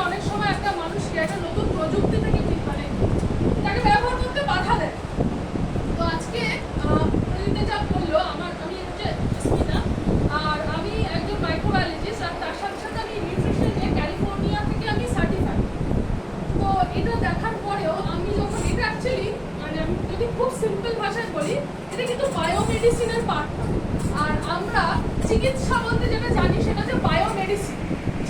অনেক সময় একটা মানুষকে একটা নতুন প্রযুক্তি থেকে মানে তাকে ব্যবহার করতে বাধা দেয়। তো আজকে প্রযুক্তি যা বললো আমি হচ্ছে স্মিতা, আর আমি একজন মাইক্রোবায়োলজিস্ট, আর তার সাথে সাথে আমি নিউট্রিশন নিয়ে ক্যালিফোর্নিয়া থেকে আমি সার্টিফাইড। তো এটা দেখার পরেও আমি যখন এটা অ্যাকচুয়ালি মানে আমি যদি খুব সিম্পল ভাষায় বলি, এটা কিন্তু বায়োমেডিসিনের পার্ট। আর আমরা চিকিৎসা বলতে যেটা জানি সেটা হচ্ছে বায়োমেডিসিন,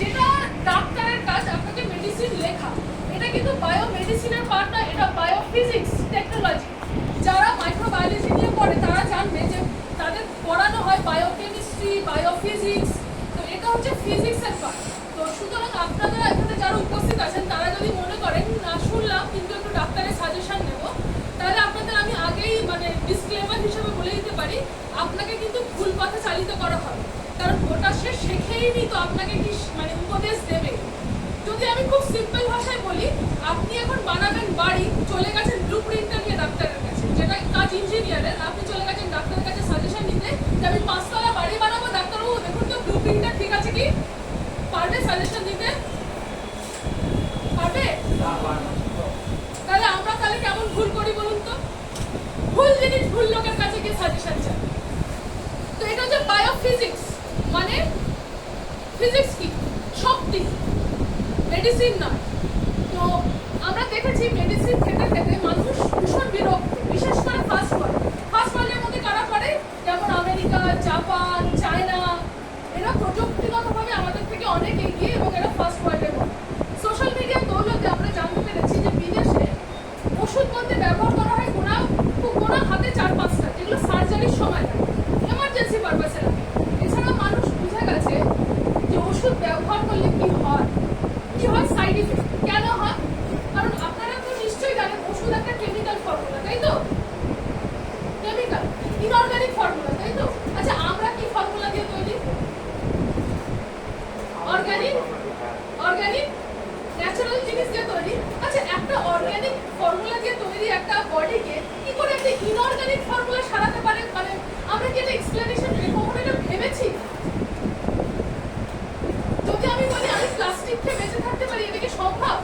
যেটা ডাক্তারের কাজ আপনাকে মেডিসিন লেখা। এটা কিন্তু বায়োমেডিসিনের পার্ট না, এটা বায়োফিজিক্স টেকনোলজি। যারা মাইক্রোবায়োলজি নিয়ে পড়ে তারা জানবে যে তাদের পড়ানো হয় বায়োকেমিস্ট্রি, বায়োফিজিক্স, তো এটা হচ্ছে ফিজিক্সের পার্ট। তো সুতরাং আপনারা এখানে যারা উপস্থিত আছেন তারা যদি মনে করেন না শুনলাম কিন্তু একটু ডাক্তারের সাজেশন নেব, তাহলে আপনাদের আমি আগেই মানে ডিসক্লেমার হিসেবে বলে দিতে পারি, আপনাকে কিন্তু ভুল পথে চালিত করা হবে। কারণ ওটা সে শেখেইনি, তো আপনাকে কি মানে উপদেশ দেবে। যদি আমি খুব সিম্পল ভাষায় বলি, আপনি এখন বানাবেন বাড়ি, চলে গেছেন ব্লু প্রিন্টার নিয়ে ডাক্তারের কাছে, যেটা কাজ ইঞ্জিনিয়ারের। আপনি চলে গেছেন ডাক্তারের কাছে সাজেশন নিতে যে আমি 5 তলা বাড়ি বানাবো, ডাক্তারবাবু দেখুন তো ব্লু প্রিন্টার ঠিক আছে কি? পারবে সাজেশন দিতে? পারবে? তাহলে আমরা তাহলে কেমন ভুল করি বলুন তো? ভুল জিনিস ভুল লোকের কাছে গিয়ে সাজেশন চাই। তো এটা হচ্ছে বায়োফিজিক্স, মানে ফিজিক্স কি? শক্তি, মেডিসিন নয়। তো আমরা দেখেছি মেডিসিন খেতে খেতে মানুষ ভীষণ বিরক্ত, বিশেষ করে ফাস্ট ওয়ার্ল্ডের মধ্যে কারা পড়ে, যেমন আমেরিকা, জাপান, চায়না। এরা প্রযুক্তিগতভাবে আমাদের থেকে অনেক এগিয়ে এবং এরা ফাস্ট ওয়ার্ল্ডের মধ্যে। সোশ্যাল মিডিয়ার দৌলতে আমরা জানতে পেরেছি যে বিদেশে ওষুধ বলতে ব্যবহার করা হয় গোনা হাতে 4-5টা, যেগুলো সার্জারির সময় লাগে, এমার্জেন্সি পারপাসে লাগে। এছাড়া মানুষ বুঝে গেছে যে ওষুধ ব্যবহার করলে কি হয় সাইড ইফেক্ট। কেন হয়? কারণ আপনারা তো নিশ্চয়ই জানেন ওষুধ একটা কেমিক্যাল ফর্মুলা, তাই তো? কেমিক্যাল, ইনঅর্গানিক ফর্মুলা, তাই তো? আচ্ছা, আমরা কি ফর্মুলা দিয়ে তৈরি? অর্গানিক ন্যাচারাল জিনিস দিয়ে তৈরি। আচ্ছা, একটা অর্গানিক ফর্মুলা দিয়ে তৈরি একটা বডিকে কি করে একটা ইনঅর্গানিক ফর্মুলা সারাতে পারে? মানে আমরা কি এটা এক্সপ্লেনেশন কখনো এটা ভেবেছি? যদি আমি বলি আমি প্লাস্টিক খেয়ে বেঁচে থাকতে পারি, এটা কি সম্ভব?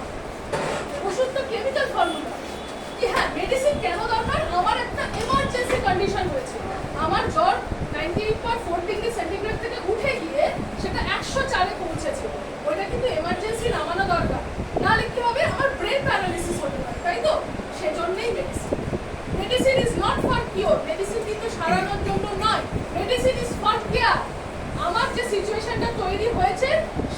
ওষুধ তো কেমিক্যাল ফর্মুলা। কি হ্যাঁ, মেডিসিন কেন দরকার? আমার একটা এমার্জেন্সি কন্ডিশন হয়েছে, আমার জ্বর 98.4 ডিগ্রি সেন্টিগ্রেড থেকে উঠে গিয়ে সেটা 104-এ পৌঁছেছে, ওইটা কিন্তু এমার্জেন্সি নামানো দরকার, নাহলে কি হবে? আমার ব্রেন প্যারালিসিস হতে পারে, তাই তো? সেজন্যই medicine is not for cure. Medicine কিন্তু সারানোর জন্য নয়, মেডিসিন ইজ ফর কেয়ার। আমার যে সিচুয়েশনটা তৈরি হয়েছে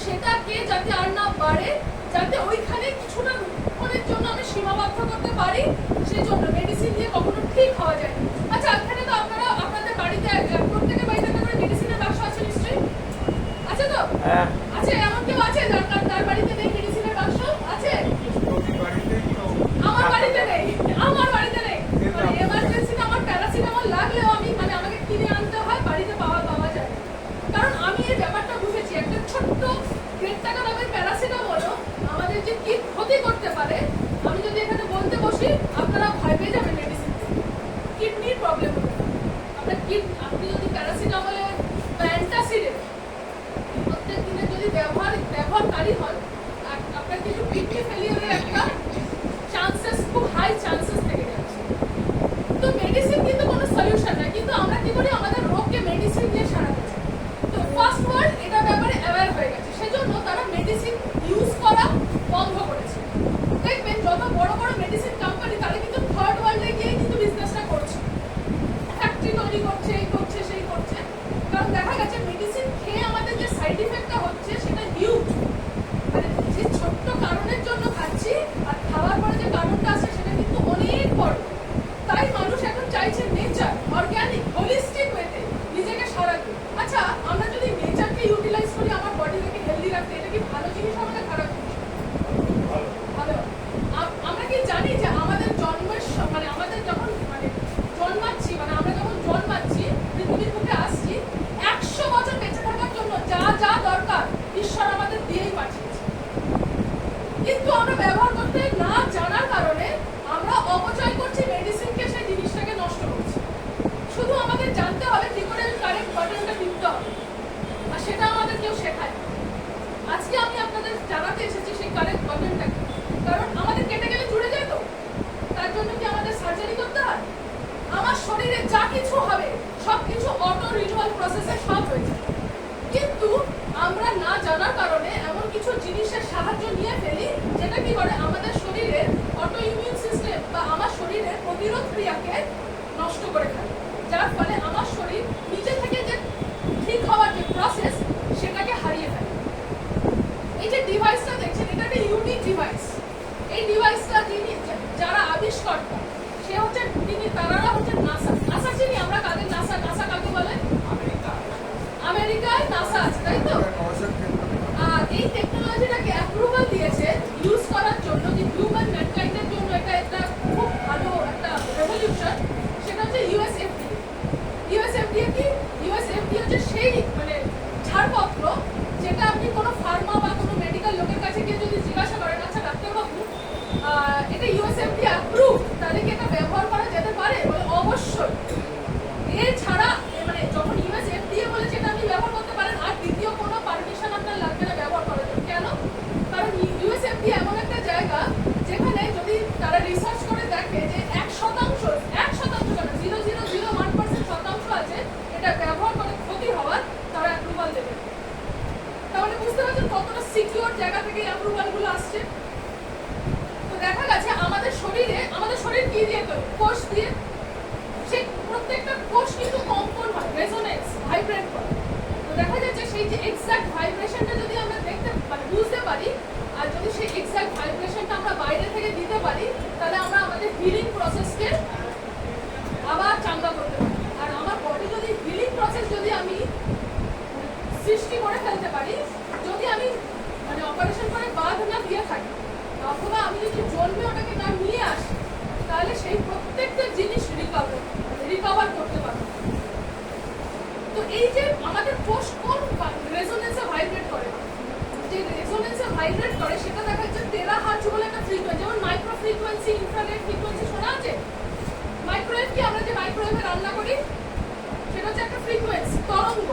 সেটাকে যাতে আর না বাড়ে, যাতে ওইখানে কিছুটা ক্ষণের জন্য আমি সীমাবদ্ধ করতে পারি, সেজন্য মেডিসিন দিয়ে কখনো ঠিক হওয়া যায়। আচ্ছা, এখানে তো আপনারা আপনাদের বাড়িতে প্রত্যেকের বাড়িতে একটা করে মেডিসিনের বাক্স আছে নিশ্চয়ই, আছে তো? আছে, এমন কেউ আছে তার বাড়িতে নেই মেডিসিনের বাক্স? আছে? আমার বাড়িতে নেই, আমার বাড়িতে নেই। মানে এমার্জেন্সিতে আমার প্যারাসিটামল লাগলেও আমি মানে আমাকে কিনে আনতে হয়, বাড়িতে পাওয়া যায়। কারণ আমি এই ব্যাপারটা বুঝেছি, একটা ছোট্ট 1.5 টাকা দামের প্যারাসিটামলও আমাদের যে কি ক্ষতি করতে পারে, আমি যদি এখানে বলতে বসি আপনারা ভয় পেয়ে যাবেন। মেডিসিন কিডনির প্রবলেম হতে পারে। আপনি যদি প্যারাসিটামলে বা অ্যান্টাসিডের প্রত্যেক দিনে যদি ব্যবহারকারী হন, আপনার কিন্তু কিডনি ফেলিয়ারের একটা চান্সেস, খুব হাই চান্সেস থেকে যাচ্ছে। তো মেডিসিন কিন্তু কোনো সলিউশন নয়, কিন্তু আমরা কি করি? আমাদের রোগকে মেডিসিন দিয়ে সারাতে চাই। তো ফার্স্ট ওয়ার্ল্ড এটা ব্যাপারে অ্যাওয়্যার হয়ে গেছে, সেজন্য তারা মেডিসিন ইউজ করা বন্ধ করেছে। দেখবেন যত বড় বড় মেডিসিন কোম্পানি তারা কিন্তু থার্ড ওয়ার্ল্ডে গিয়ে কিন্তু বিজনেসটা করছে, ফ্যাক্টরি তৈরি করছে, এই করছে, সেই করছে। কারণ দেখা গেছে মেডিসিন খেয়ে আমাদের যে সাইড ইফেক্টটা হচ্ছে সেটা হিউজ। মানে যে ছোট্ট কারণের জন্য খাচ্ছি আর খাওয়ার পরে যে কারণটা আছে সেটা কিন্তু অনেক বড়। তাই মানুষ এখন চাইছে নেচার, অর্গানিক, হোলিস্টিক ওয়েতে নিজেকে সারাতে। আচ্ছা, আমরা যদি নেচারকে ইউটিলাইজ করি আমার বডিটাকে হেলদি রাখতে, এটা কি ভালো জিনিস হবে না খারাপ জিনিস? ভালো। আমরা কি জানি যে আমাদের জন্মের মানে আমাদের যখন মানে জন্মাচ্ছি, মানে আমরা যখন জন্মাচ্ছি পৃথিবীর বুকে আসছি, 100 বছর বেঁচে থাকার জন্য যা যা দরকার যা কিছু হবে সব কিছু অটো রিনিউয়াল প্রসেসে সব হয়ে যায়। কিন্তু আমরা না জানার কারণে এমন কিছু জিনিসের সাহায্য নিয়ে ফেলি যেটা কি করে আমাদের শরীরের অটো ইমিউন সিস্টেম বা আমার শরীরের প্রতিরোধ ক্রিয়াকে নষ্ট করে ফেলে, যার ফলে আমার শরীর নিজে থেকে যে ঠিক হওয়ার যে প্রসেস সেটাকে হারিয়ে ফেলে। এই যে ডিভাইসটা দেখছেন, এটা একটা ইউনিক ডিভাইস। এই ডিভাইসটা যারা আবিষ্কর্তা সে হচ্ছে তারা হচ্ছে নাসা। নাসা চিনি আমরা কাদের? নাসা। নাসা কাকে বলে? আমেরিকায় নাসা আছে, তাই তো? আর এই টেকনোলজিটাকে অ্যাপ্রুভাল দিয়েছে ইউজ করার জন্য, যে হিউম্যান ম্যানকাইন্ডের জন্য এটা একটা খুব ভালো একটা রেভলিউশন, সেটা হচ্ছে ইউএসএফডিএ। ইউএসএফডিএ কি? ইউএসএফডিএ হচ্ছে সেই মানে ছাড়পত্র যেটা আপনি কোনো ফার্মা বা কোনো মেডিকেল লোকের কাছে গিয়ে যদি জিজ্ঞাসা করেন, আচ্ছা ডাক্তারবাবু এটা ইউএসএফডিএ অ্যাপ্রুভ, তাহলে কি এটা ব্যবহার করা যেতে পারে? বলে অবশ্যই। এছাড়া মানে যখন ইউএসএফডিএ বলেছে এটা আপনি ব্যবহার করতে পারেন, আর দ্বিতীয় কোনো পারমিশন আপনার লাগবে না ব্যবহার করার জন্য। কেন? কারণ ইউএসএফডিএ এমন একটা জায়গা যেখানে যদি তারা রিসার্চ করে দেখে যে 1% কেন 0.001% আছে এটা ব্যবহার করে ক্ষতি হওয়ার, তারা অ্যাপ্রুভাল দেবে। তাহলে বুঝতে পারছেন কতটা সিকিউর জায়গা থেকে অ্যাপ্রুভালগুলো আসছে। তো দেখা গেছে আমাদের শরীর কি দিয়ে তৈরি? কোষ দিয়ে। সেই প্রত্যেকটা কোষ কিন্তু কম্পন হয়, রেজোনেন্স, ভাইব্রেট করে। তো দেখা যাচ্ছে সেই যে এক্সাক্ট ভাইব্রেশনটা যদি আমরা দেখতে মানে বুঝতে পারি, আর যদি সেই এক্সাক্ট ভাইব্রেশনটা আমরা বাইরে থেকে দিতে পারি, তাহলে আমরা আমাদের হিলিং প্রসেসকে আবার চাঙ্গা করতে পারি। আর আমার বডি যদি হিলিং প্রসেস যদি আমি সৃষ্টি করে ফেলতে পারি, যদি আমি মানে অপারেশন করে বাদ না দিয়ে থাকি, অথবা আমি যদি জন্মে ওটাকে না নিয়ে আসি, তাহলে সেই প্রত্যেকটা জিনিস রিকভার করতে পারবো। তো এই যে আমাদের কোষ কোন রেজোনেন্সে ভাইব্রেট করে, যে রেজোনেন্সে ভাইব্রেট করে সেটা দেখা যাচ্ছে টেরাহার্টজ বলে একটা ফ্রিকোয়েন্সি। যেমন মাইক্রো ফ্রিকোয়েন্সি, ইনফ্রারেড ফ্রিকোয়েন্সি শোনা আছে? মাইক্রোওয়েভ কি আমরা যে মাইক্রোওয়েভে রান্না করি সেটা হচ্ছে একটা ফ্রিকোয়েন্সি, তরঙ্গ।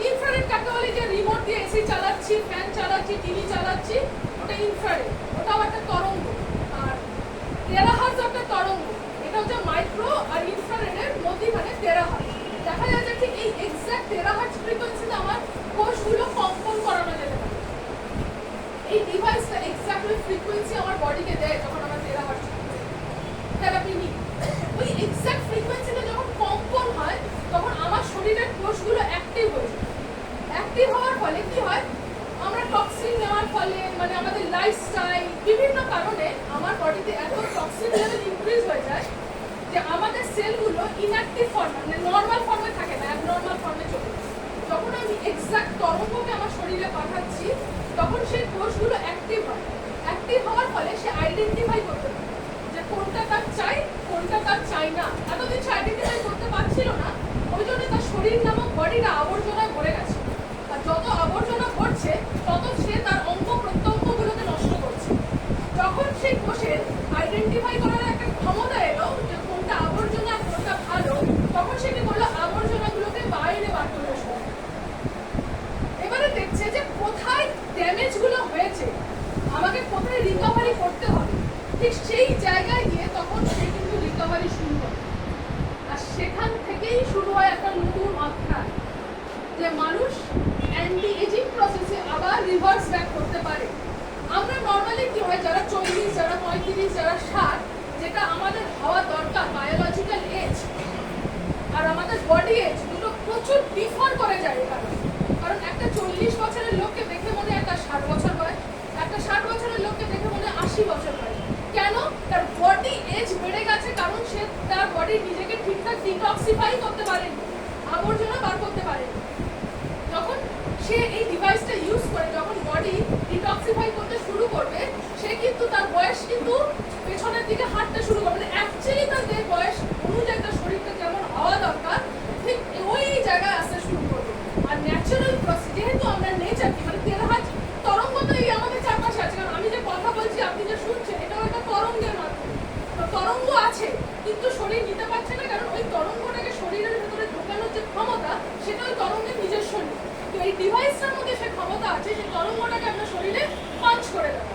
ইনফ্রারেড কাকে বলে? যে রিমোট দিয়ে এসি চালাচ্ছি, ফ্যান চালাচ্ছি, টিভি চালাচ্ছি, ওটা ইনফ্রারেড, ওটাও একটা তরঙ্গ। আর টেরাহার্টজ একটা তরঙ্গ। এটা হচ্ছে মাইক্রো আর ইনফ্রারেডের মধ্যখানে টেরাহার্টজ। দেখা যাচ্ছে ঠিক এই এক্সাক্ট টেরাহার্টজ ফ্রিকোয়েন্সিতে আমার কোষগুলো কম্পন করানো যেতে পারে। এই ডিভাইসটা এক্সাক্টলি ফ্রিকোয়েন্সি আমার বডিকে দেয় যখন আমার টেরাহার্টজ থেরাপি নিই। ওই এক্সাক্ট ফ্রিকোয়েন্সিতে যখন কম্পন হয় তখন আমার শরীরের কোষগুলো অ্যাক্টিভ হয়ে যায়। অ্যাক্টিভ হওয়ার ফলে কি হয়? আমরা টক্সিন নেওয়ার ফলে মানে আমাদের লাইফস্টাইল বিভিন্ন কারণে আমার বডিতে এত টক্সিন লেভেল ইনক্রিজ হয়ে যায় যে আমাদের সেলগুলো ইনঅ্যাক্টিভ ফর্মে মানে নর্মাল ফর্মে থাকে না, অ্যাবনর্মাল ফর্মে চলে যায়। যখন আমি এক্সাক্ট তরঙ্গকে আমার শরীরে পাঠাচ্ছি তখন সেই কোষগুলো অ্যাক্টিভ হয়। অ্যাক্টিভ হওয়ার ফলে সে আইডেন্টিফাই করতে পারে যে কোনটা তার চাই, কোনটা তার চাই না। এতদিন সে আইডেন্টিফাই করতে পারছিল না, ওই জন্য তার শরীর নামক বডিটা আবর্জনায় ভরে গেছে। আর যত আবর্জনা ভরছে তত সে তার অঙ্গ প্রত্যঙ্গগুলোকে নষ্ট করছে। যখন সেই কোষের আইডেন্টিফাই করার একটা ক্ষমতা এলো যে কোনটা আবর্জনা কোনটা ভালো, তখন সে কি করলো? আবর্জনাগুলোকে বাইরে বার করে আসলো। এবারে দেখছে যে কোথায় ড্যামেজগুলো হয়েছে, আমাকে কোথায় রিকভারি করতে হবে, ঠিক সেই জায়গায় গিয়ে তখন সে কিন্তু রিকভারি শুরু করে। আর সেখান থেকেই শুরু হয় একটা নতুন অধ্যায়, যে মানুষ অ্যান্টি এজিং প্রসেসে আবার রিভার্স ব্যাক করতে পারে। আমরা নর্মালি কি হয়, যারা 40, যারা 35, যারা 60, যেটা আমাদের হওয়া দরকার বায়োলজিক্যাল এজ আর আমাদের বডি এজ দুটো প্রচুর ডিফার করে যায়। কারণ একটা 40 বছরের লোককে দেখে মনে একটা 60 বছর হয়, একটা 60 বছরের লোককে দেখে মনে 80 বছর হয়। কেন? তার বডি এজ বেড়ে গেছে, কারণ সে তার বডি নিজেকে ঠিকঠাক ডিটক্সিফাই করতে পারেনি, আবর্জনা বার করতে পারেনি। যখন সে এই ডিভাইসটা ইউজ করে যখন বডি ডিটক্সিফাই করতে শুরু করবে, সে কিন্তু তার বয়স কিন্তু পেছনের দিকে হাঁটতে শুরু করবে। মানে অ্যাকচুয়ালি তার যে বয়স অনুযায়ী তার শরীরটা যেমন হওয়া দরকার ঠিক ওই জায়গায় আসতে শুরু করবে। আর ন্যাচারাল প্রসেস, যেহেতু আমরা নেচার কি মানে টেরাহার্টজ তরঙ্গ তো এই আমাদের চারপাশে আছে। কারণ আমি যে কথা বলছি, আপনি যে শুনছেন, এটাও একটা তরঙ্গের মাধ্যমে। তো তরঙ্গ আছে কিন্তু শরীর নিতে পারছে না, কারণ ওই তরঙ্গটাকে শরীরের ভেতরে ঢোকানোর যে ক্ষমতা সেটা ওই তরঙ্গের নিজস্ব নেই। তো এই ডিভাইসটার মধ্যে সে ক্ষমতা আছে সেই তরঙ্গটাকে আপনার শরীরে পাঞ্চ করে দেওয়া।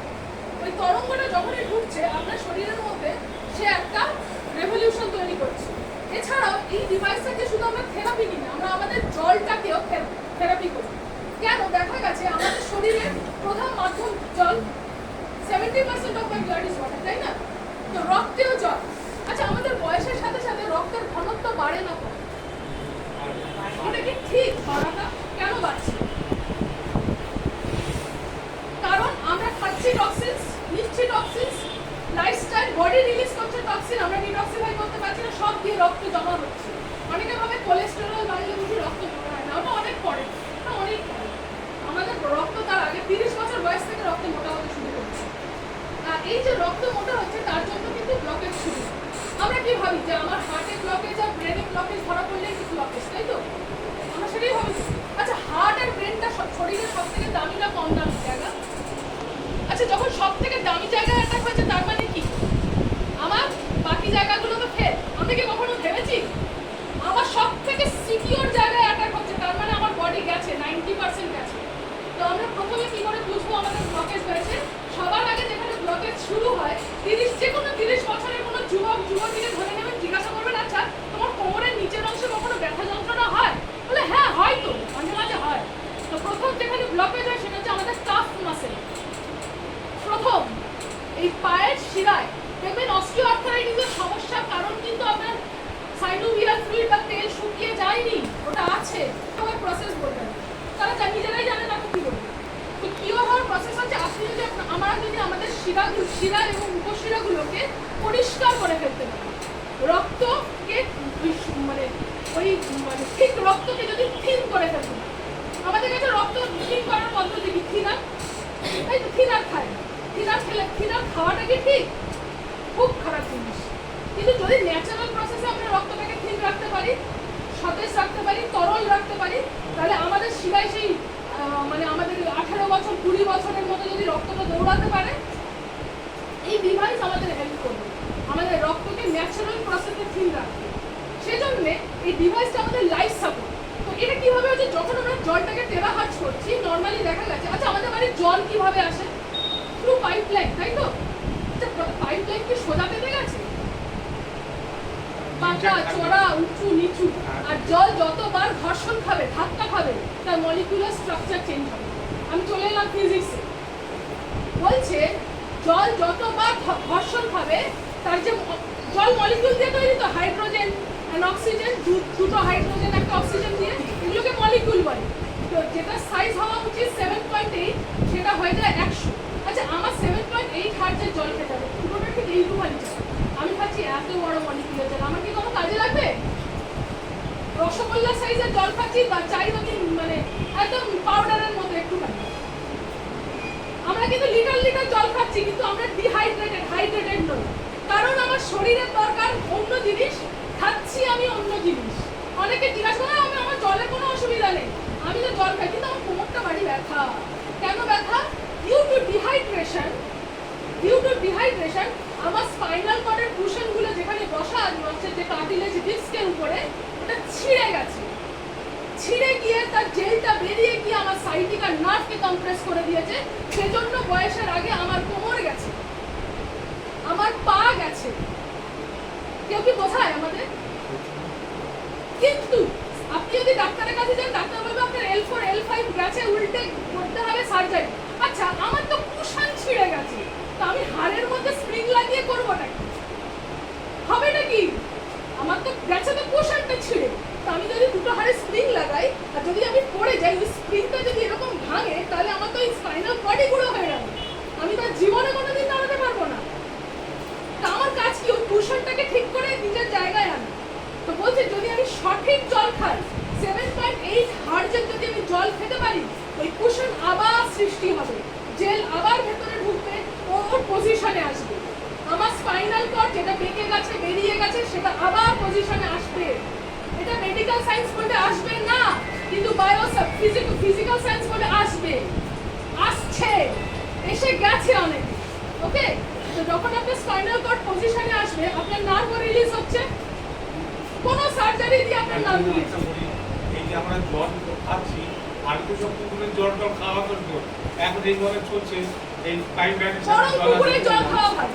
ওই তরঙ্গটা যখনই ঢুকছে আপনার শরীরের মধ্যে, সে একটা রেভলিউশন তৈরি করছে। এছাড়াও এই ডিভাইসটাকে শুধু আমরা থেরাপি নিই না, আমরা আমাদের জলটাকেও থেরাপি করি। কেন? দেখা গেছে আমাদের শরীরের প্রধান মাধ্যম জল, 70% of my blood is water, তাই না? তো রক্তেও জল। আচ্ছা, আমাদের বয়সের সাথে সাথে রক্তের ঘনত্ব বাড়ে না কম? এটা কি ঠিক বাড়াটা? কেন বাড়ছে? কারণ আমরা খাচ্ছি টক্সিনস, নিচ্ছি টক্সিনস, লাইফস্টাইল, বডি রিলিজ করছে টক্সিন, আমরা ডিটক্সিফাই করতে পারছি না, সব দিয়ে রক্ত জমা হচ্ছে। অনেকে ভাবে কোলেস্টেরল বাড়লে বুঝি রক্ত জমা হয় না, ওটা অনেক পরে, অনেক পরে। আমাদের রক্ত তার আগে 30 বছর বয়স থেকে রক্ত মোটা হতে শুরু করছে। আর এই যে রক্ত মোটা হচ্ছে তার জন্য কিন্তু ব্লকেজ শুরু। আমরা কি ভাবি যে আমার হার্টে ব্লকেজ আর ব্রেনে ব্লকেজ ধরা পড়লেই কি ব্লকেজ, তাই তো? আমরা সেটাই ভাবি। আচ্ছা, হার্ট আর ব্রেনটা শরীরের সব থেকে দামি না কম দামি জায়গা? আচ্ছা, যখন সব থেকে দামি জায়গায় অ্যাটাক হয়েছে তার মানে কি আমার বাকি জায়গাগুলো তো ফেল? আমি কি কখনো ভেবেছি আমার সব থেকে সিকিউর জায়গায় অ্যাটাক হচ্ছে, তার মানে আমার বডি গেছে, 90% গেছে। তো আমরা প্রথমে কি করে বুঝবো আমাদের ব্লকেজ হয়েছে? সবার আগে যেখানে ব্লকেজ শুরু হয়, যে কোনো 30 বছরের কোনো যুবতীকে ধরে নেবেন, জিজ্ঞাসা করবেন, আচ্ছা তোমার কোমরের নিচের অংশে কখনো ব্যথা যন্ত্রণা হয়? বলে হ্যাঁ হয়তো, মাঝে মাঝে হয়। তো প্রথম যেখানে ব্লকেজ হয় সেটা হচ্ছে আমাদের কাফ মাসেল। প্রথম এই পায়ের শিরায় দেখবেন অস্টিওআর্থ্রাইটিসের সমস্যার কারণ কিন্তু আপনার সাইনোভিয়াল ফ্লুইড বা তেল শুকিয়ে যায়নি, ওটা আছে। আমার প্রসেস বলবেন, তারা নিজেরাই জানে না তো কি বলবে। তো কিওর হওয়ার প্রসেস হচ্ছে আপনি যদি আমরা যদি আমাদের শিরা এবং উপশিরাগুলোকে পরিষ্কার করে ফেলতে পারি, রক্তকে মানে ঠিক রক্তকে যদি থিন করে ফেলতে পারি। আমাদের কাছে রক্ত থিন করার পদ্ধতি কি? থিনার, তাই তো? থিনার খায় না, থিনার খাওয়াটা কি ঠিক? খুব খারাপ জিনিস। কিন্তু যদি ন্যাচারাল প্রসেসে আমরা রক্তটাকে থিন রাখতে পারি, সতেজ রাখতে পারি, তরল রাখতে পারি, তাহলে আমাদের শিরায় সেই মানে আমাদের 18 বছর 20 বছরের মতো যদি রক্তটা দৌড়াতে পারে, এই ডিভাইস আমাদের হেল্প করবে আমাদের রক্তকে ন্যাচারাল প্রসেসে থিন রাখতে। সেজন্য এই ডিভাইসটা আমাদের লাইফ সাপোর্ট। তো এটা কিভাবে হচ্ছে? যখন আমরা জলটাকে টেরাহার্জ করছি, নর্মালি দেখা গেছে, আচ্ছা আমাদের বাড়ির জল কিভাবে আসে? থ্রু পাইপলাইন, তাই তো? আচ্ছা, পাইপলাইন কি সোজা পেতে গেছে? পাকা চড়া উঁচু নিচু। আর জল যতবার ঘর্ষণ খাবে, ধাক্কা খাবে, তার মলিকুলার স্ট্রাকচার চেঞ্জ হবে। আমি চলে এলাম ফিজিক্সে। বলছে জল যতবার ঘর্ষণ খাবে, তার যে জল মলিকুল দিয়ে তৈরি, তো হাইড্রোজেন আর অক্সিজেন, দুটো হাইড্রোজেন একটা অক্সিজেন দিয়ে, এগুলোকে মলিকুল বলে। তো যেটা সাইজ হওয়া উচিত 7.8, সেটা হয়ে যায় 100। আচ্ছা, আমার 7.8 হার্টজের জল খেতে হবে, পুরোটা ঠিক এইটুখানি জল। আমি খাচ্ছি এত বড় মলিকুলের জল, আমার কি কোনো কাজে লাগবে? রসগোল্লা সাইজের জল খাচ্ছি, বা চাইবাকি মানে একদম পাউডারের মতো একটুখানি। আমরা কিন্তু লিটার লিটার জল খাচ্ছি, কিন্তু আমরা হাইড্রেটেড নই। কারণ আমার শরীরের দরকার অন্য জিনিস, খাচ্ছি আমি অন্য জিনিস। অনেকে জিজ্ঞাসা করে আমার জলের কোনো অসুবিধা নেই, আমি তো জল খাই, কিন্তু আমার কোমরটা বাড়ি ব্যথা। কেন ব্যথা? Due to dehydration. আমার স্পাইনাল কর্ডের কুশনগুলো যেখানে বসা আছে, যে কার্টিলেজ ডিস্কের উপরে, ওটা ছিঁড়ে গেছে। ছিঁড়ে গিয়ে তার জেলটা বেরিয়ে গিয়ে আমার সাইটিকা নার্ভকে কম্প্রেস করে দিয়েছে। সেজন্য বয়সের আগে আমার কোমর গেছে, আমার পা গেছে। কেউ কি বোঝায় আমাদের? কিন্তু আপনি যদি ডাক্তারের কাছে যান, ডাক্তার বলবে আপনার L4 L5 গেছে, উল্টে করতে হবে সার্জারি। আচ্ছা, আমার তো কুশন ছিঁড়ে গেছে, তো আমি হাড়ের মধ্যে স্প্রিং লাগিয়ে করবোটা কি? হবেটা কি? আমার তো গেছে তো কুশনটা ছিঁড়ে, তো আমি যদি দুটো হাড়ে স্প্রিং লাগাই, আর যদি আমি পড়ে যাই, ওই স্প্রিংটা যদি এরকম ভাঙে, তাহলে আমার তো এই স্পাইনাল কর্ডই গুঁড়ো হয়ে যাবে, আমি তো জীবনে কোনোদিন দাঁড়াতে পারবো না। তা আমার কাজ কি? ওই কুশনটাকে ঠিক করে নিজের জায়গায় আনা। তো বলছে যদি আমি সঠিক জল খাই, 7.8 হার্টজের যদি আমি জল খেতে পারি, ওই কুশন আবার সৃষ্টি হবে, জেল আবার ভেতরে ঢুকবে, ওর পজিশনে আসবে। আমার স্পাইনাল কর্ড যেটা বেঁকে গেছে, বেরিয়ে গেছে, সেটা আবার পজিশনে আসবে। এটা মেডিকেল সায়েন্স বলতে আসবে না, কিন্তু ফিজিক্যাল সায়েন্স বলে আসবে, আসছে, এসে গেছে অনেক। ওকে, তো যখন আপনার স্পাইনাল কর্ড পজিশনে আসবে, আপনার নার্ভ রিলিজ হচ্ছে, কোনো সার্জারি দিয়ে আপনার নার্ভ রিলিজ। এই যে আমরা জল খাচ্ছি, আর তো সব পুকুরের জল খাওয়া করতো, এখন এইভাবে চলছে, এই পাইপ লাইনের সাথে জল খাওয়া ভালো।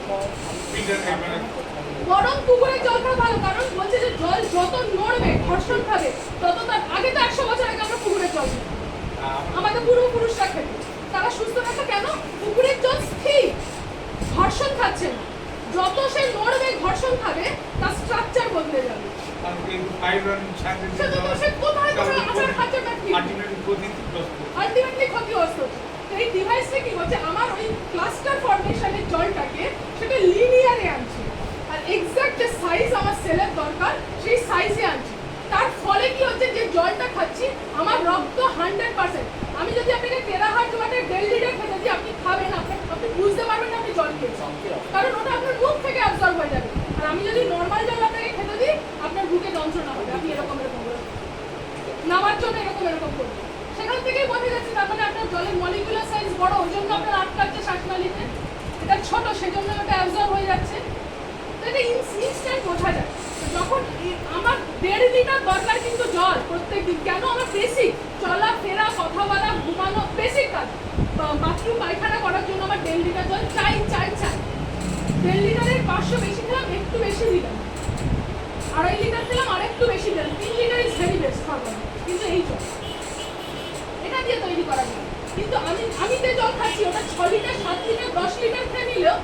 গরম পুকুরের জল খাওয়া ভালো, কারণ বলছে যে জল যত নড়বে ঘর্ষণ খাবে তত তার আগে তো 100 বছর আগে আমরা পুকুরের জল খেতাম। আমাদের পূর্বপুরুষরা খেত, তারা সুস্থ থাকে কেন? পুকুরের জল স্থির, ঘর্ষণ খাচ্ছে না। যত সে নড়বে ঘর্ষণ খাবে তার স্ট্রাকচার বদলে যাবে। সেটা তো সে কোথায় তোমার আচার খাচ্ছে না কি আলটিমেটলি ক্ষতিগ্রস্ত। এই ডিভাইসটা কি হচ্ছে, আমার ওই ক্লাস্টার ফর্মেশনের জলটাকে সেটা লিনিয়ারে আনছে, আর এক্সাক্ট যে সাইজ আমার সেলের দরকার সেই সাইজে আনছে। তার ফলে কি হচ্ছে, যে জলটা খাচ্ছি আমার রক্ত 100%। আমি যদি আপনাকে টেরাহার্জ ওয়াটের 1.5 লিটার খেতে দিই, আপনি খাবেন, আপনি বুঝতে পারবেন না আপনি জল খেয়েছেন, কারণ ওটা আপনার মুখ থেকে অ্যাবজর্ব হয়ে যাবে। আর আমি যদি নর্মাল জল আপনাকে খেতে দিই, আপনার বুকে যন্ত্রণা হবে, আপনি এরকম নামার জন্য এরকম করবেন। সেখান থেকেই বোঝা যাচ্ছে তার মানে আপনার জলের মলিকুলার সাইজ বড়, ওই জন্য আপনার আটকাচ্ছে শ্বাসনালীতে। এটা ছোট, সেজন্য এটা অ্যাবজর্ব হয়ে যাচ্ছে। তো এটা ইনস্ট্যান্ট বোঝা যায়। তো যখন আমার 1.5 লিটার দরকার কিন্তু জল প্রত্যেকদিন, কেন? আমার বেসিক চলাফেরা, কথা বলা, ঘুমানো, বেসিক কাজ, বাথরুম পায়খানা করার জন্য আমার 1.5 লিটার জল চাই। 1.5 লিটারের 500 বেশি খেলাম, একটু বেশি দিলাম, 2.5 লিটার খেলাম, আর একটু বেশি দিলাম, 3 লিটার ইজ ভেরি বেস্ট খাবার। কিন্তু এই জল এটা দিয়ে তৈরি করা যায়। কিন্তু আমি যে জল খাচ্ছি ওটা 6 লিটার, 7 লিটার, 10 লিটার খেয়ে নিলেও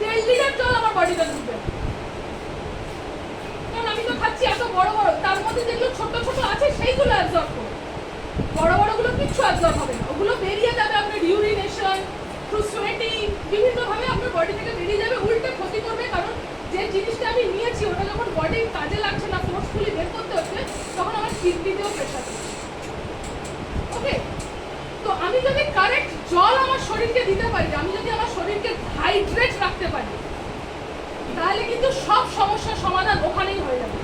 1.5 লিটার জল আমার বডিতে ঢুকবে, কারণ আমি তো খাচ্ছি এত বড় বড়, তার মধ্যে যেগুলো ছোট ছোট আছে সেইগুলো অ্যাবজর্ব করবে, বড় বড়গুলো কিচ্ছু অ্যাবজর্ব হবে না। ওগুলো বেরিয়ে যাবে আপনার ইউরিনেশন, থ্রু সোয়েটিং, বিভিন্নভাবে আপনার বডি থেকে বেরিয়ে যাবে, উল্টে ক্ষতি করবে। কারণ যে জিনিসটা আমি নিয়েছি ওটা যখন বডির কাজে লাগছে না, ফোর্সফুলি বের করতে হচ্ছে, তখন আমার কিডনিতেও প্রেশার হচ্ছে। ওকে, তো আমি যদি কারেক্ট জল আমার শরীরকে দিতে পারি, আমি যদি আমার শরীরকে হাইড্রেট রাখতে পারি, তাহলে কিন্তু সব সমস্যার সমাধান ওখানেই হয়ে যাবে।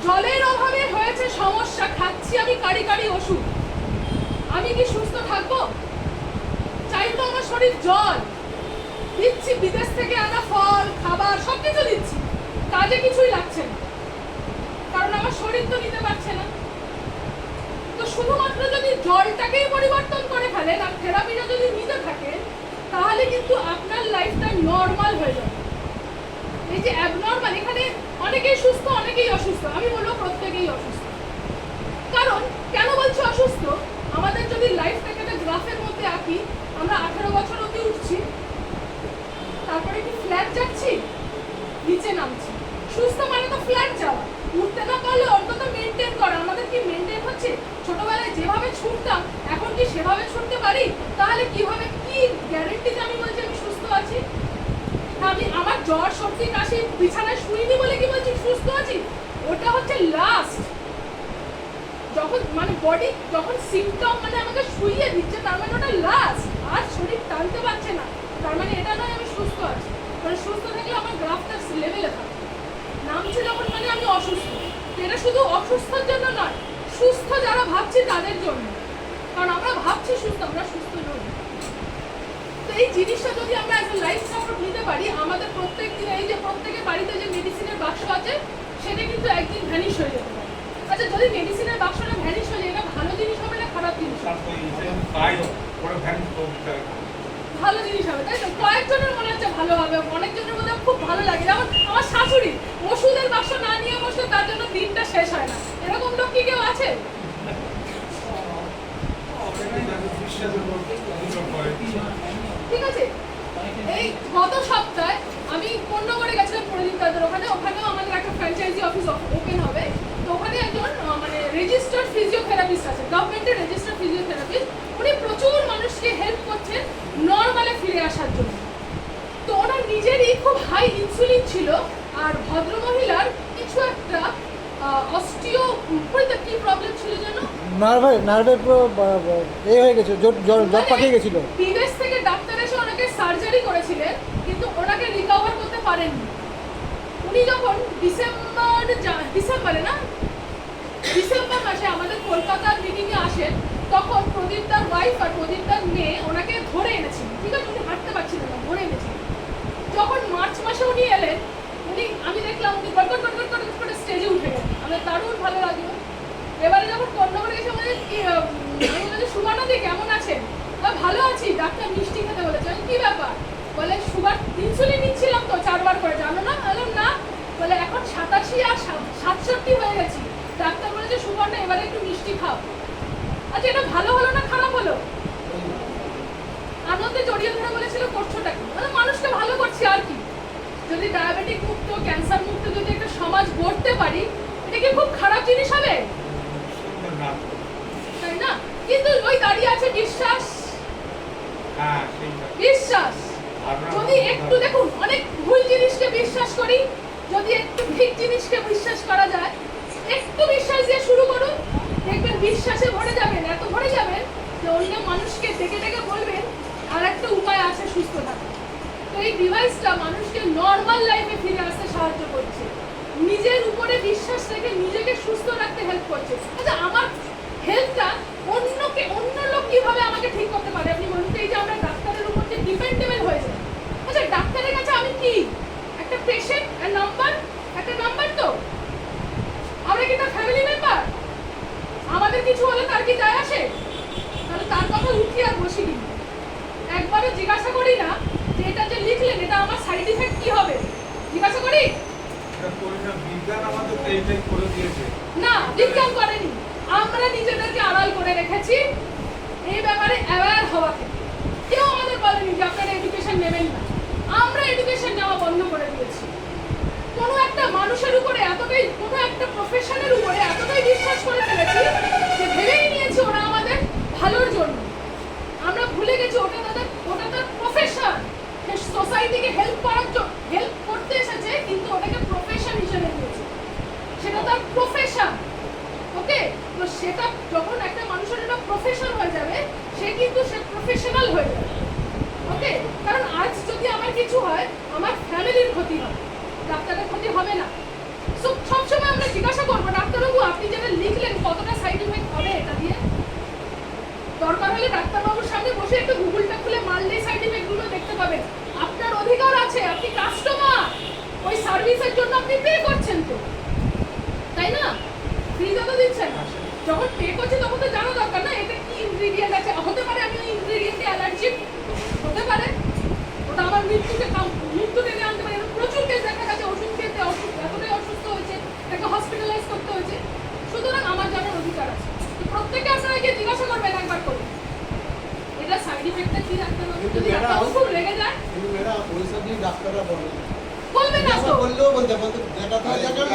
জলের অভাবে হয়েছে সমস্যা, খাচ্ছি আমি কারি ওষুধ, আমি কি সুস্থ থাকবো? চাই তো আমার শরীর জল দিচ্ছি, বিদেশ থেকে আনা ফল, খাবার সবকিছু দিচ্ছি, কাজে কিছুই লাগছে না, কারণ আমার শরীর তো নিতে পারছে না। তো শুধুমাত্র যদি জলটাকেই পরিবর্তন করে ফেলেন আর থেরাপিটা যদি নিতে থাকেন, তাহলে কিন্তু আপনার লাইফটা নর্মাল হয়ে যাবে। এই যে অ্যাবনর্মাল, এখানে অনেকেই সুস্থ, অনেকেই অসুস্থ, আমি বলবো প্রত্যেকেই অসুস্থ। কারণ কেন বলছি অসুস্থ? আমাদের যদি লাইফটাকে একটা গ্রাফের মধ্যে আঁকি, আমরা 18 বছর অবধি উঠছি, তারপরে কি ফ্ল্যাট যাচ্ছি, নিচে নামছি। সুস্থ মানে তো ফ্ল্যাট যাওয়া, উঠতে না পারলে অন্তত মেনটেন করা। আমাদের কি মেনটেন হচ্ছে? ছোটবেলায় যেভাবে ছুটতাম এখন কি সেভাবে ছুটতে পারি? তাহলে কিভাবে, কি গ্যারেন্টিতে আমি বলছি আমি সুস্থ আছি? আমি আমার জ্বর, সর্দি, কাশি, বিছানায় শুইনি বলে কি বলছি সুস্থ আছি? ওটা হচ্ছে লাস্ট, যখন মানে বডি যখন সিমটম মানে আমাকে শুইয়ে দিচ্ছে, তার মানে ওটা লাস্ট, আর শরীর টানতে পারছে না, তার মানে এটা নয় আমি সুস্থ আছি। মানে সুস্থ থাকলে আমার গ্রাফটা লেভেলে থাকে, নামছে যখন মানে আমি অসুস্থ। এটা শুধু অসুস্থর জন্য নয়, সুস্থ যারা ভাবছি তাদের জন্য, কারণ আমরা ভাবছি সুস্থ, আমরা সুস্থ নই। তো এই জিনিসটা যদি আমরা একটা লাইফ সাপোর্ট নিতে পারি, আমাদের প্রত্যেক দিন এই যে প্রত্যেকের বাড়িতে যে মেডিসিনের বাক্স আছে সেটা কিন্তু একদিন ভ্যানিশ হয়ে যেতে পারে। আচ্ছা, যদি মেডিসিনের বাক্সটা ভ্যানিশ হয়ে যায়, এটা ভালো জিনিস হবে না খারাপ জিনিস হবে? ভালো জিনিস হবে, তাই তো? কয়েকজনের মনে হচ্ছে ভালো হবে, অনেকজনের মধ্যে খুব ভালো লাগে। যেমন আমার শাশুড়ি ওষুধের বাক্স না নিয়ে বসলে তার জন্য দিনটা শেষ হয় না, এরকম লোক কি কেউ আছে? ঠিক আছে, এই গত সপ্তাহে আমি পণ্যগড়ে গেছিলাম প্রদীপ দাদের ওখানেও আমাদের একটা ফ্র্যাঞ্চাইজি অফিস ওপেন হবে। তো ওখানে একজন মানে রেজিস্টার্ড ফিজিওথেরাপিস্ট আছে, গভর্নমেন্টের রেজিস্টার্ড ফিজিওথেরাপিস্ট, উনি প্রচুর মানুষকে হেল্প করছেন নর্মালে ফিরে আসার জন্য। তো ওনার নিজেরই খুব হাই ইনসুলিন ছিল, আর ভদ্রমহিলার কিছু একটা অস্টিও কি প্রবলেম ছিল যেন, নার্ভের পুরো এ হয়ে গেছে, জল পাকিয়ে গেছিল। বিদেশ থেকে ডাক্তার এসে ওনাকে সার্জারি করেছিলেন, কিন্তু ওনাকে রিকভার করতে পারেননি। উনি যখন ডিসেম্বর মাসে আমাদের কলকাতার মিটিংয়ে আসেন, তখন প্রদীপদার ওয়াইফ আর প্রদীপদার মেয়ে ওনাকে ধরে এনেছিল। ঠিক আছে, উনি হাঁটতে পারছিলেন না, ধরে এনেছিল। যখন মার্চ মাসে উনি এলেন, আমি দেখলাম উনি গটগট করে স্টেজে উঠে গেলেন, আমাদের দারুণ ভালো লাগলো। এবারে যখন কন্যাগড়ে এসে আমাদের আমি বলছি সুবর্ণাদি কেমন আছেন? ভালো আছি, ডাক্তার মিষ্টি খেতে বলেছে। কি ব্যাপার? বলে সুগার ইনসুলিন নিচ্ছিলাম তো 4 বার করে, জানো না? বললাম না। বলে এখন 87 আর 67 হয়ে গেছি। ডাক্তার বলেছে সুগারটা এবারে একটু মিষ্টি খাও। আচ্ছা, এটা ভালো হলো না খারাপ হলো? আনন্দে জড়িয়ে ধরে বলেছিল করছোটা কি? মানে মানুষকে ভালো করছি আর কি। যদি ডায়াবেটিক মুক্ত, ক্যান্সার মুক্ত যদি একটা সমাজ গড়তে পারি, এটা কি খুব খারাপ জিনিস হবে? সুন্দর না। তাই না? কিন্তু ওই দাঁড়িয়ে আছে বিশ্বাস। হ্যাঁ, সেইটা। বিশ্বাস যদি একটু দেখুন, অনেক ভুল জিনিসকে বিশ্বাস করি, যদি একটু ঠিক জিনিসকে বিশ্বাস করা যায়, একটু বিশ্বাস দিয়ে শুরু করুন, দেখবেন বিশ্বাসে ভরে যাবেন, এত ভরে যাবেন যে অন্য মানুষকে ডেকে ডেকে বলবেন আর একটা উপায় আছে সুস্থ থাকার। তো এই ডিভাইসটা মানুষকে নর্মাল লাইফে ফিরে আসতে সাহায্য করছে, নিজের উপরে বিশ্বাস রেখে নিজেকে সুস্থ রাখতে হেল্প করছে। আচ্ছা, আমার হেলথটা অন্য লোক কিভাবে আমাকে ঠিক করতে পারে? আপনি বলুন তো, এই যে আমরা ডাক্তারের উপর যে ডিপেন্ডেবল হয়ে যাই। আচ্ছা, ডাক্তারের কাছে আমি কি একটা পেশেন্ট, একটা নাম্বার তো আমরা কি তার ফ্যামিলি মেম্বার? আমাদের কিছু হলে তার কি যায় আসে? তাহলে তার কথা উঠি আর বসি দিই, একবারও জিজ্ঞাসা করি না যে এটা যে লিখলেন এটা আমার সাইড ইফেক্ট কি হবে? জিজ্ঞাসা করি এটা করি না, বিজ্ঞান আমাদের তো এইটাই করে দিয়েছে। না, বিজ্ঞান করেনি। আমরা নিজেদেরকে আড়াল করে রেখেছি এই ব্যাপারে অ্যাওয়্যার হওয়া থেকে। কেউ আমাদের বলেনি যে আপনারা এডুকেশন নেবেন না। আমরা এডুকেশন নেওয়া বন্ধ করে দিয়েছি। কোনো একটা মানুষের উপরে এতটাই, কোনো একটা প্রফেশনের উপরে এতটাই বিশ্বাস করে ফেলেছি যে ভেবেই নিয়েছি ওরা আমাদের ভালোর জন্য। আমরা ভুলে গেছি ওটা তার প্রফেশন। সোসাইটিকে হেল্প করতে এসেছে, কিন্তু ওটাকে প্রফেশন হিসেবে নিয়েছে। সেটা তার প্রফেশন। ওকে, তো সেটা যখন একটা মানুষের একটা প্রফেশন হয়ে যাবে, সে প্রফেশনাল হয়ে যাবে। ওকে, কারণ আজ যদি আমার কিছু হয়, আমার ফ্যামিলির ক্ষতি হবে, ডাক্তারের ক্ষতি হবে না। সবসময় আমরা জিজ্ঞাসা করবো, ডাক্তারবাবু আপনি যেটা লিখলেন কতটা সাইড ইফেক্ট হবে এটা দিয়ে? দরকার হলে ডাক্তারবাবুর সামনে বসে একটু গুগলটা খুলে মারলেই সাইড ইফেক্ট গুলো দেখতে পাবেন। আপনার অধিকার আছে, আপনি কাস্টমার, ওই সার্ভিসের জন্য আপনি পে করছেন তো, তাই না? ফ্রিতে তো দিচ্ছেন। যখন পে করছি তখন তো জানা দরকার না এটা কি ইনগ্রেডিয়েন্ট আছে। হতে পারে আমি ওই ইনগ্রেডিয়েন্টে অ্যালার্জিক, হতে পারে ওটা আমার মৃত্যু টেনে আনতে পারে। প্রচুর কেস দেখা গেছে, ওষুধ খেতে এতটাই অসুস্থ হয়েছে, তাকে হসপিটালাইজ করতে হয়েছে। সুতরাং আমার জানার অধিকার আছে। তো প্রত্যেকে আপনারা গিয়ে জিজ্ঞাসা করবেন একবার করে এটা সাইড ইফেক্টটা কি ডাক্তারবাবু। যদি ডাক্তারবাবু খুব রেগে যায়, কিন্তু ম্যাডাম ওইসব নিয়ে ডাক্তাররা বলে বলবেন না তো। বললেও বলতে দেখা